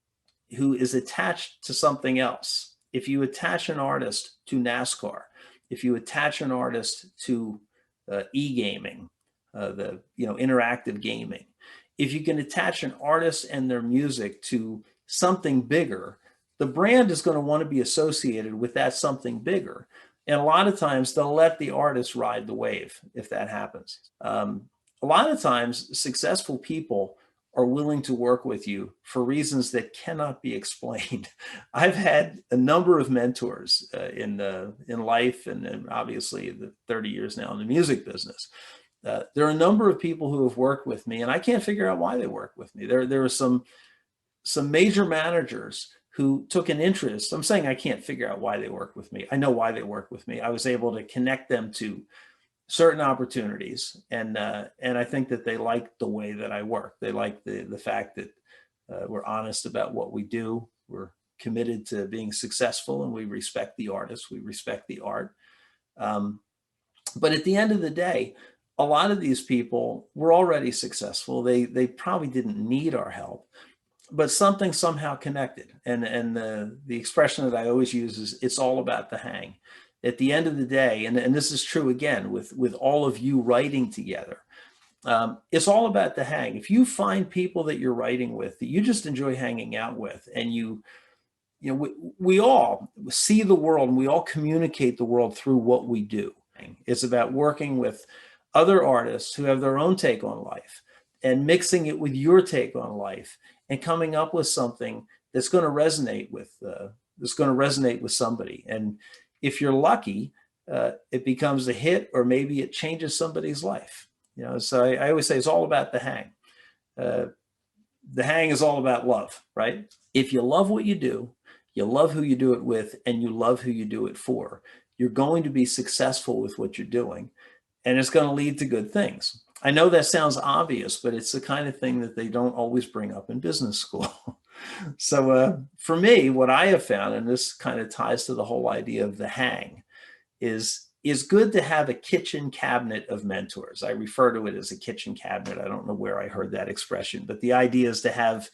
is attached to something else. If you attach an artist to NASCAR, if you attach an artist to e-gaming, interactive gaming, if you can attach an artist and their music to something bigger, the brand is going to want to be associated with that something bigger. And a lot of times they'll let the artist ride the wave if that happens. A lot of times successful people are willing to work with you for reasons that cannot be explained. I've had a number of mentors in life, and obviously the 30 years now in the music business. There are a number of people who have worked with me, and I can't figure out why they work with me. There are some major managers who took an interest. I'm saying I can't figure out why they work with me. I know why they work with me. I was able to connect them to certain opportunities, and I think that they like the way that I work. They like the fact that we're honest about what we do. We're committed to being successful, and we respect the artists. We respect the art. But at the end of the day, a lot of these people were already successful. They probably didn't need our help, but something somehow connected. And the expression that I always use is, it's all about the hang. At the end of the day, and this is true again with all of you writing together, it's all about the hang. If you find people that you're writing with that you just enjoy hanging out with, and we all see the world and we all communicate the world through what we do. It's about working with other artists who have their own take on life and mixing it with your take on life and coming up with something that's going to resonate with somebody. And if you're lucky, it becomes a hit, or maybe it changes somebody's life. So I always say it's all about the hang. The hang is all about love, right? If you love what you do, you love who you do it with, and you love who you do it for, you're going to be successful with what you're doing, and it's going to lead to good things. I know that sounds obvious, but it's the kind of thing that they don't always bring up in business school. So for me, what I have found, and this kind of ties to the whole idea of the hang, is good to have a kitchen cabinet of mentors. I refer to it as a kitchen cabinet. I don't know where I heard that expression, but the idea is to have,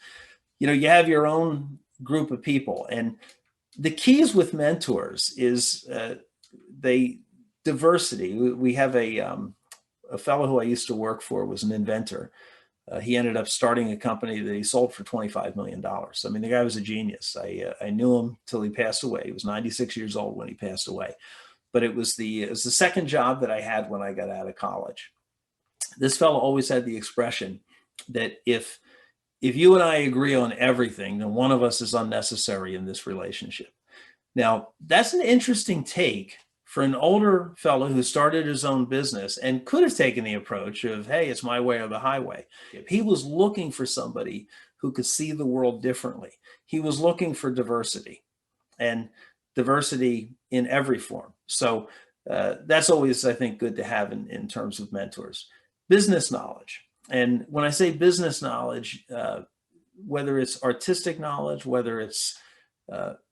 you have your own group of people. And the keys with mentors is diversity. We have a fellow who I used to work for was an inventor. He ended up starting a company that he sold for $25 million. I mean, the guy was a genius. I knew him till he passed away. He was 96 years old when he passed away. But it was the second job that I had when I got out of college. This fellow always had the expression that if you and I agree on everything, then one of us is unnecessary in this relationship. Now, that's an interesting take for an older fellow who started his own business and could have taken the approach of, hey, it's my way or the highway. He was looking for somebody who could see the world differently. He was looking for diversity, and diversity in every form. So that's always, I think, good to have in terms of mentors. Business knowledge. And when I say business knowledge, whether it's artistic knowledge, whether it's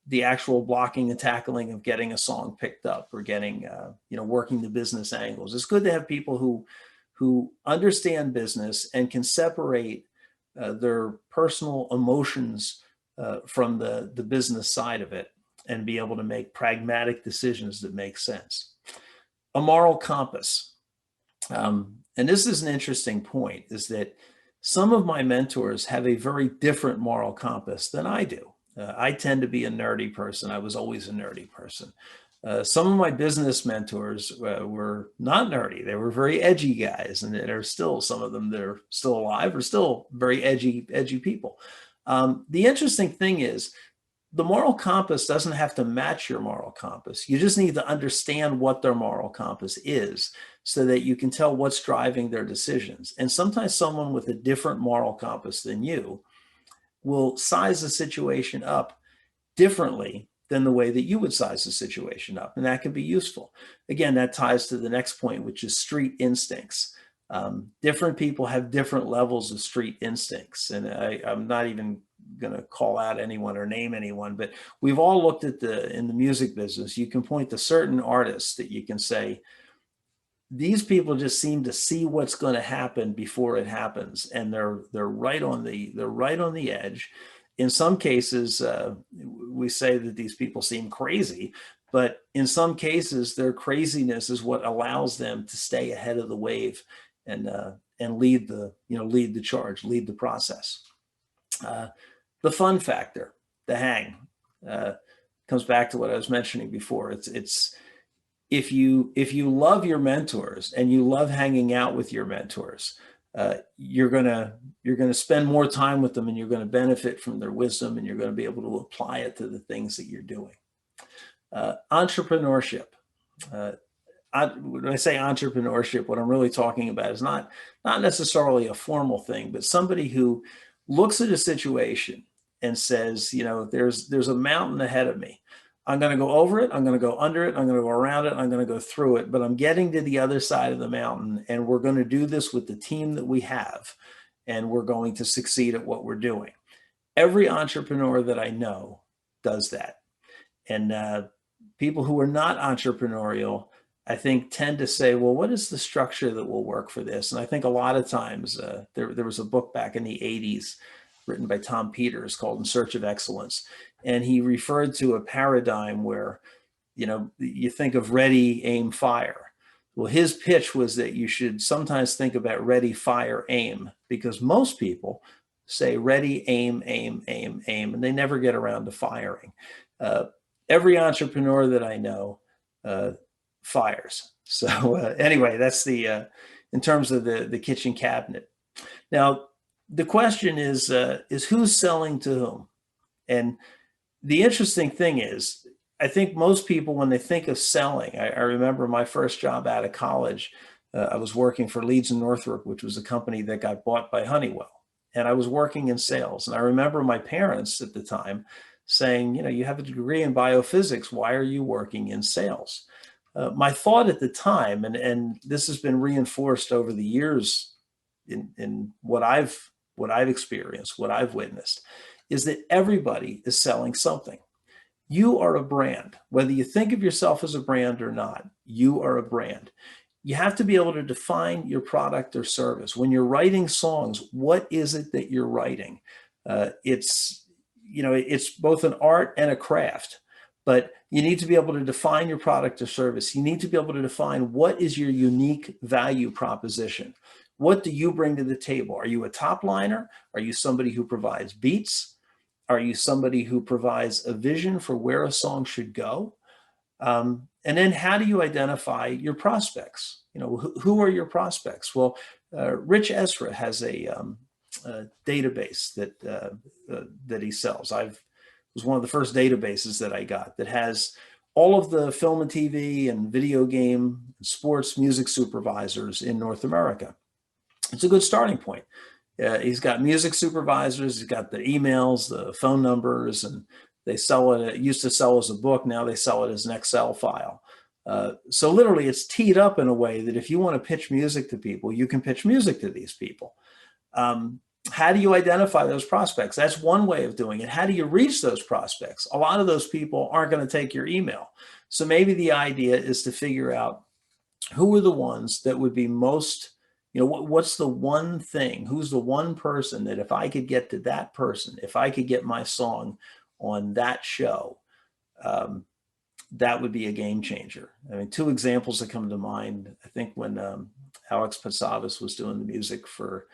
the actual blocking and tackling of getting a song picked up, or getting, working the business angles. It's good to have people who understand business and can separate their personal emotions from the business side of it, and be able to make pragmatic decisions that make sense. A moral compass. And this is an interesting point, is that some of my mentors have a very different moral compass than I do. I tend to be a nerdy person. I was always a nerdy person. Some of my business mentors were not nerdy. They were very edgy guys, and there are still some of them that are still alive, are still very edgy people. The interesting thing is, the moral compass doesn't have to match your moral compass. You just need to understand what their moral compass is, so that you can tell what's driving their decisions. And sometimes someone with a different moral compass than you will size the situation up differently than the way that you would size the situation up. And that can be useful. Again, that ties to the next point, which is street instincts. Different people have different levels of street instincts. And I'm not even going to call out anyone or name anyone, but we've all looked at in the music business, you can point to certain artists that you can say, these people just seem to see what's going to happen before it happens, and they're right on the edge. In some cases, we say that these people seem crazy, but in some cases, their craziness is what allows them to stay ahead of the wave and lead the charge, lead the process. The fun factor, the hang, comes back to what I was mentioning before. It's if you love your mentors and you love hanging out with your mentors, you're gonna spend more time with them, and you're gonna benefit from their wisdom, and you're gonna be able to apply it to the things that you're doing. Entrepreneurship. When I say entrepreneurship, what I'm really talking about is not necessarily a formal thing, but somebody who looks at a situation and says, there's a mountain ahead of me. I'm going to go over it. I'm going to go under it. I'm going to go around it. I'm going to go through it, but I'm getting to the other side of the mountain, and we're going to do this with the team that we have, and we're going to succeed at what we're doing. Every entrepreneur that I know does that. And people who are not entrepreneurial, I think, tend to say, well, what is the structure that will work for this? And I think a lot of times there was a book back in the 80s written by Tom Peters called In Search of Excellence. And he referred to a paradigm where, you think of ready, aim, fire. Well, his pitch was that you should sometimes think about ready, fire, aim, because most people say ready, aim, aim, aim, aim, and they never get around to firing. Every entrepreneur that I know fires. So anyway, that's in terms of the kitchen cabinet. Now, the question is who's selling to whom? And the interesting thing is, I think most people, when they think of selling, I remember my first job out of college, I was working for Leeds and Northrop, which was a company that got bought by Honeywell. And I was working in sales. And I remember my parents at the time saying, you have a degree in biophysics. Why are you working in sales? My thought at the time, and this has been reinforced over the years in what I've experienced, what I've witnessed, is that everybody is selling something. You are a brand. Whether you think of yourself as a brand or not, you are a brand. You have to be able to define your product or service. When you're writing songs, what is it that you're writing? It's both an art and a craft, but you need to be able to define your product or service. You need to be able to define what is your unique value proposition. What do you bring to the table? Are you a top liner? Are you somebody who provides beats? Are you somebody who provides a vision for where a song should go? And then how do you identify your prospects? Who are your prospects? Well, Rich Ezra has a database that he sells. It was one of the first databases that I got that has all of the film and TV and video game, sports, music supervisors in North America. It's a good starting point. He's got music supervisors, he's got the emails, the phone numbers, and they sell it. It used to sell as a book. Now they sell it as an Excel file. So literally it's teed up in a way that if you want to pitch music to people, you can pitch music to these people. How do you identify those prospects? That's one way of doing it. How do you reach those prospects? A lot of those people aren't going to take your email. So maybe the idea is to figure out who are the ones that would be most, what's the one thing, who's the one person that if I could get to that person, if I could get my song on that show, that would be a game changer. I mean, two examples that come to mind, I think when Alex Patsavas was doing the music for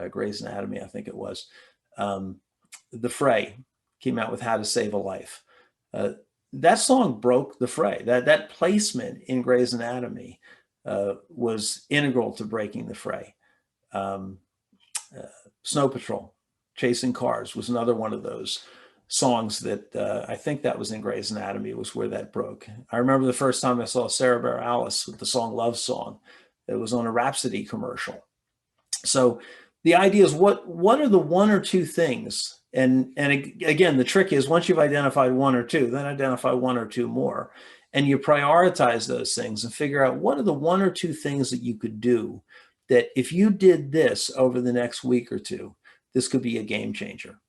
Grey's Anatomy, I think it was, The Fray came out with How to Save a Life. That song broke The Fray. That placement in Grey's Anatomy was integral to breaking The Fray. Snow Patrol, Chasing Cars was another one of those songs that I think that was in Grey's Anatomy, was where that broke. I remember the first time I saw Sarah Bareilles with the song Love Song. It was on a Rhapsody commercial. So the idea is what are the one or two things? And again, the trick is once you've identified one or two, then identify one or two more. And you prioritize those things and figure out what are the one or two things that you could do that if you did this over the next week or two, this could be a game changer.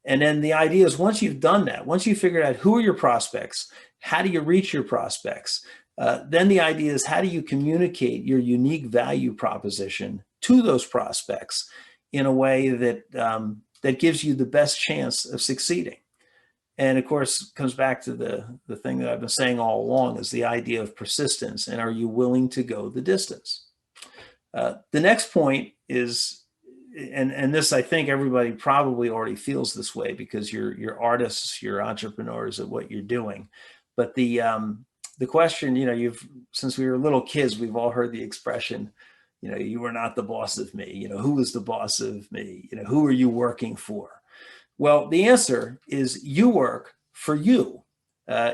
And then the idea is once you've done that, once you figured out who are your prospects, how do you reach your prospects? Then the idea is how do you communicate your unique value proposition to those prospects in a way that that gives you the best chance of succeeding? And of course, it comes back to the thing that I've been saying all along is the idea of persistence. And are you willing to go the distance? The next point is, and this, I think everybody probably already feels this way because you're artists, you're entrepreneurs at what you're doing. But the question, since we were little kids, we've all heard the expression, you are not the boss of me. Who is the boss of me? Who are you working for? Well, the answer is you work for you.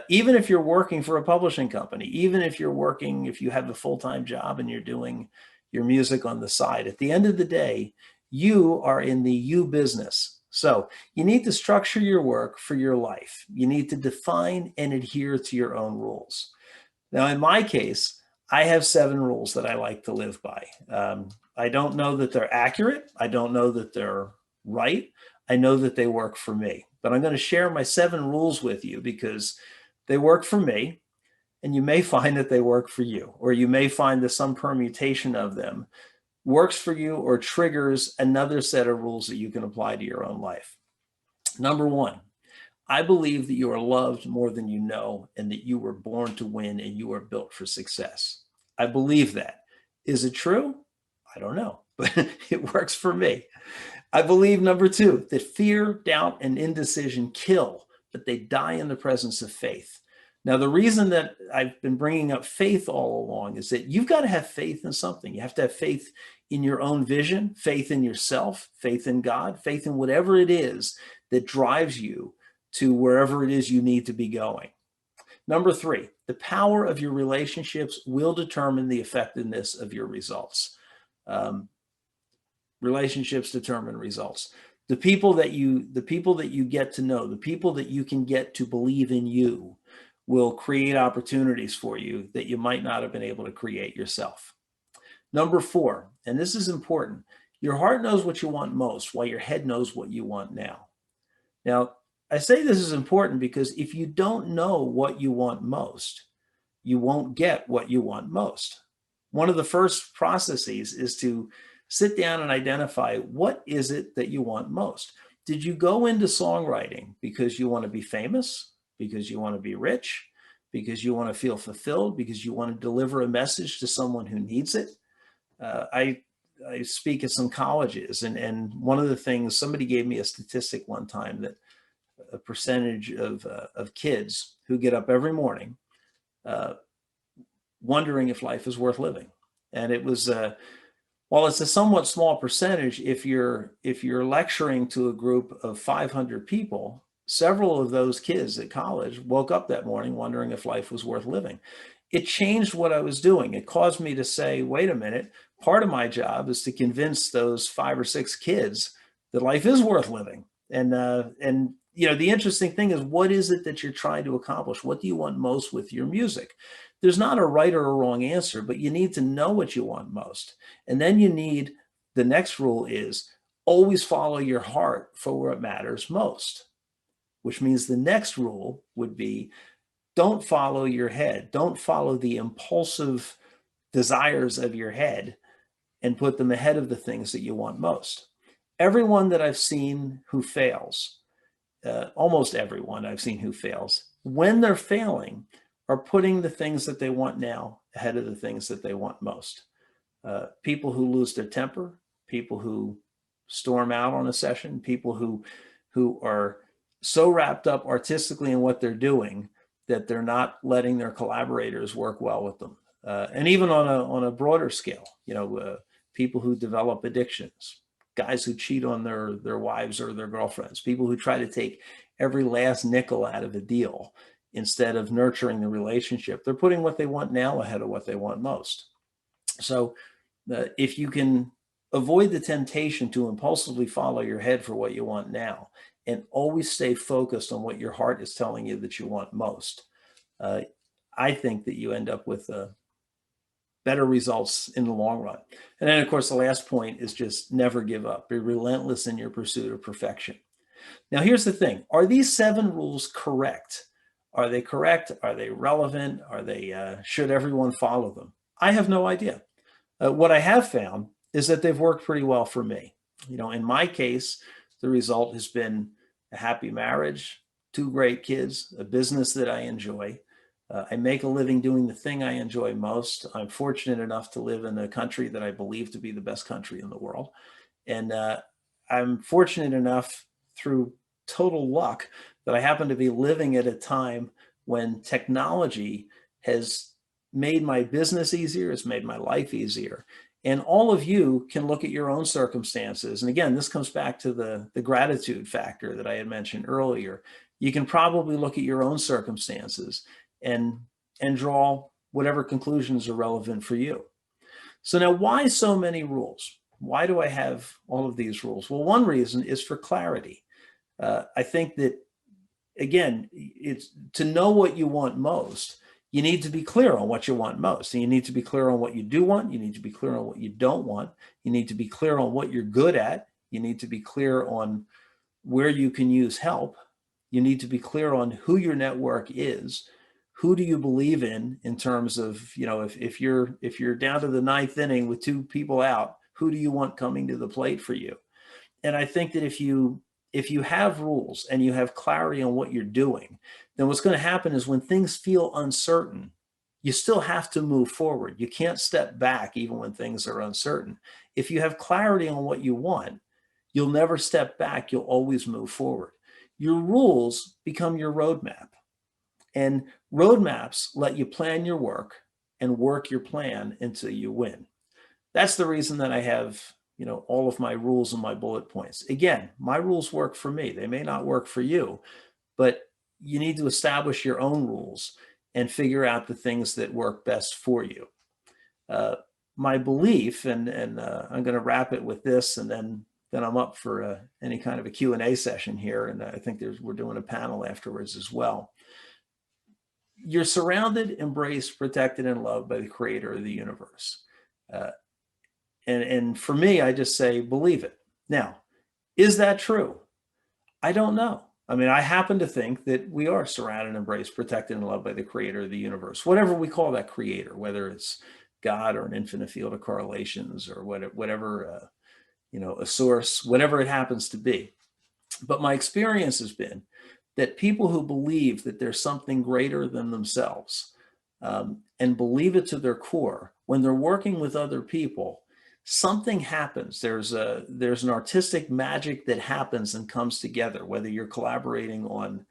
Even if you're working for a publishing company, even if you have a full-time job and you're doing your music on the side, at the end of the day, you are in the you business. So you need to structure your work for your life. You need to define and adhere to your own rules. Now, in my case, I have 7 rules that I like to live by. I don't know that they're accurate. I don't know that they're right. I know that they work for me, but I'm going to share my 7 rules with you because they work for me, and you may find that they work for you, or you may find that some permutation of them works for you or triggers another set of rules that you can apply to your own life. Number 1, I believe that you are loved more than you know, and that you were born to win and you are built for success. I believe that. Is it true? I don't know, but it works for me. I believe, number 2, that fear, doubt, and indecision kill, but they die in the presence of faith. Now, the reason that I've been bringing up faith all along is that you've got to have faith in something. You have to have faith in your own vision, faith in yourself, faith in God, faith in whatever it is that drives you to wherever it is you need to be going. Number 3, the power of your relationships will determine the effectiveness of your results. Relationships determine results. The people that you get to know, the people that you can get to believe in you will create opportunities for you that you might not have been able to create yourself. Number 4, and this is important, your heart knows what you want most while your head knows what you want now. Now, I say this is important because if you don't know what you want most, you won't get what you want most. One of the first processes is to sit down and identify what is it that you want most. Did you go into songwriting because you want to be famous, because you want to be rich, because you want to feel fulfilled, because you want to deliver a message to someone who needs it? I speak at some colleges, and one of the things, somebody gave me a statistic one time that a percentage of kids who get up every morning wondering if life is worth living. And it was, while it's a somewhat small percentage, if you're lecturing to a group of 500 people, several of those kids at college woke up that morning wondering if life was worth living. It changed what I was doing. It caused me to say, wait a minute, part of my job is to convince those 5 or 6 kids that life is worth living. And the interesting thing is, what is it that you're trying to accomplish? What do you want most with your music? There's not a right or a wrong answer, but you need to know what you want most. And then the next rule is always follow your heart for what matters most, which means the next rule would be don't follow your head. Don't follow the impulsive desires of your head and put them ahead of the things that you want most. Everyone that I've seen who fails, almost everyone I've seen who fails, when they're failing, are putting the things that they want now ahead of the things that they want most. People who lose their temper, people who storm out on a session, people who are so wrapped up artistically in what they're doing that they're not letting their collaborators work well with them. And even on a broader scale, people who develop addictions, guys who cheat on their wives or their girlfriends, people who try to take every last nickel out of a deal instead of nurturing the relationship. They're putting what they want now ahead of what they want most. So if you can avoid the temptation to impulsively follow your head for what you want now and always stay focused on what your heart is telling you that you want most, I think that you end up with better results in the long run. And then, of course, the last point is just never give up. Be relentless in your pursuit of perfection. Now, here's the thing. Are these 7 rules correct? Are they correct? Are they relevant? Are they, should everyone follow them? I have no idea. What I have found is that they've worked pretty well for me. In my case, the result has been a happy marriage, 2 great kids, a business that I enjoy. I make a living doing the thing I enjoy most. I'm fortunate enough to live in a country that I believe to be the best country in the world. And I'm fortunate enough through total luck that I happen to be living at a time when technology has made my business easier, it's made my life easier. And all of you can look at your own circumstances. And again, this comes back to the gratitude factor that I had mentioned earlier. You can probably look at your own circumstances and draw whatever conclusions are relevant for you. So now, why so many rules? Why do I have all of these rules? Well, one reason is for clarity. I think that, again, it's to know what you want most. You need to be clear on what you want most. And you need to be clear on what you do want. You need to be clear on what you don't want. You need to be clear on what you're good at. You need to be clear on where you can use help. You need to be clear on who your network is. Who do you believe in terms of, if you're down to the 9th inning with 2 people out, who do you want coming to the plate for you? And I think that if you have rules and you have clarity on what you're doing, then what's going to happen is when things feel uncertain, you still have to move forward. You can't step back even when things are uncertain. If you have clarity on what you want, you'll never step back. You'll always move forward. Your rules become your roadmap. And roadmaps let you plan your work and work your plan until you win. That's the reason that I have, all of my rules and my bullet points. Again, my rules work for me. They may not work for you, but you need to establish your own rules and figure out the things that work best for you. My belief, and I'm going to wrap it with this, and then I'm up for any kind of a Q&A session here. And I think we're doing a panel afterwards as well. You're surrounded, embraced, protected, and loved by the creator of the universe. And for me, I just say, believe it. Now, is that true? I don't know. I mean, I happen to think that we are surrounded, embraced, protected, and loved by the creator of the universe, whatever we call that creator, whether it's God or an infinite field of correlations or whatever, a source, whatever it happens to be. But my experience has been that people who believe that there's something greater than themselves and believe it to their core, when they're working with other people, something happens. There's an artistic magic that happens and comes together, whether you're collaborating on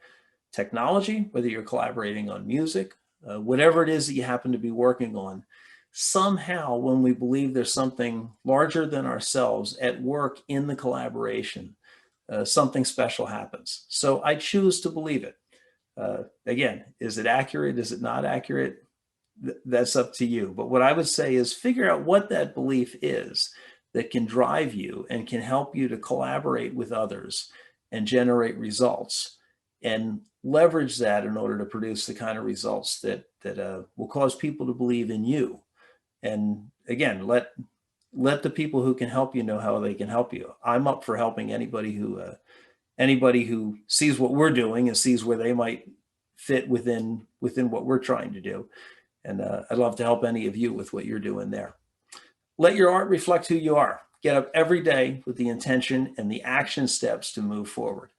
technology, whether you're collaborating on music, whatever it is that you happen to be working on. Somehow, when we believe there's something larger than ourselves at work in the collaboration, something special happens. So I choose to believe it. Again, is it accurate? Is it not accurate? That's up to you. But what I would say is figure out what that belief is that can drive you and can help you to collaborate with others and generate results, and leverage that in order to produce the kind of results that will cause people to believe in you. And again, let the people who can help you know how they can help you. I'm up for helping anybody who sees what we're doing and sees where they might fit within what we're trying to do. And I'd love to help any of you with what you're doing there. Let your art reflect who you are. Get up every day with the intention and the action steps to move forward.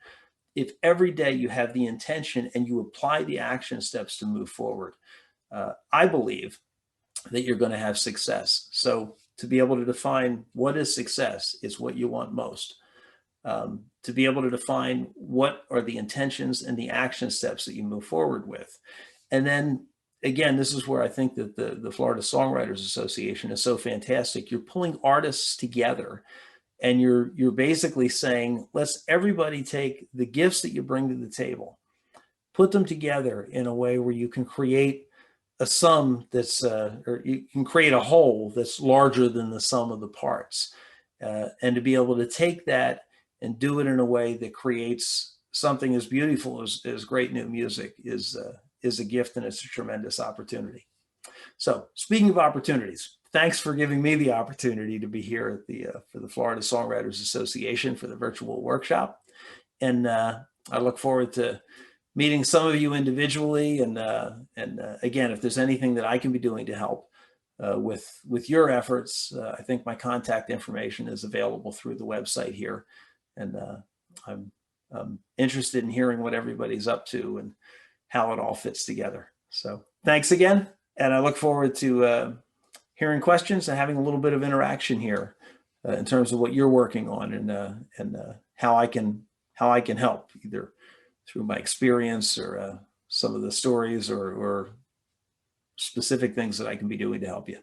If every day you have the intention and you apply the action steps to move forward, I believe that you're going to have success. So to be able to define what is success is what you want most. To be able to define what are the intentions and the action steps that you move forward with. And then again, this is where I think that the Florida Songwriters Association is so fantastic. You're pulling artists together and you're basically saying, let's everybody take the gifts that you bring to the table, put them together in a way where you can create a sum that's, or you can create a whole that's larger than the sum of the parts. And to be able to take that and do it in a way that creates something as beautiful as great new music is a gift, and it's a tremendous opportunity. So speaking of opportunities, thanks for giving me the opportunity to be here at for the Florida Songwriters Association for the virtual workshop. And I look forward to meeting some of you individually. And again, if there's anything that I can be doing to help with your efforts, I think my contact information is available through the website here. And I'm interested in hearing what everybody's up to and how it all fits together. So thanks again. And I look forward to hearing questions and having a little bit of interaction here in terms of what you're working on and how I can help, either through my experience or some of the stories or specific things that I can be doing to help you.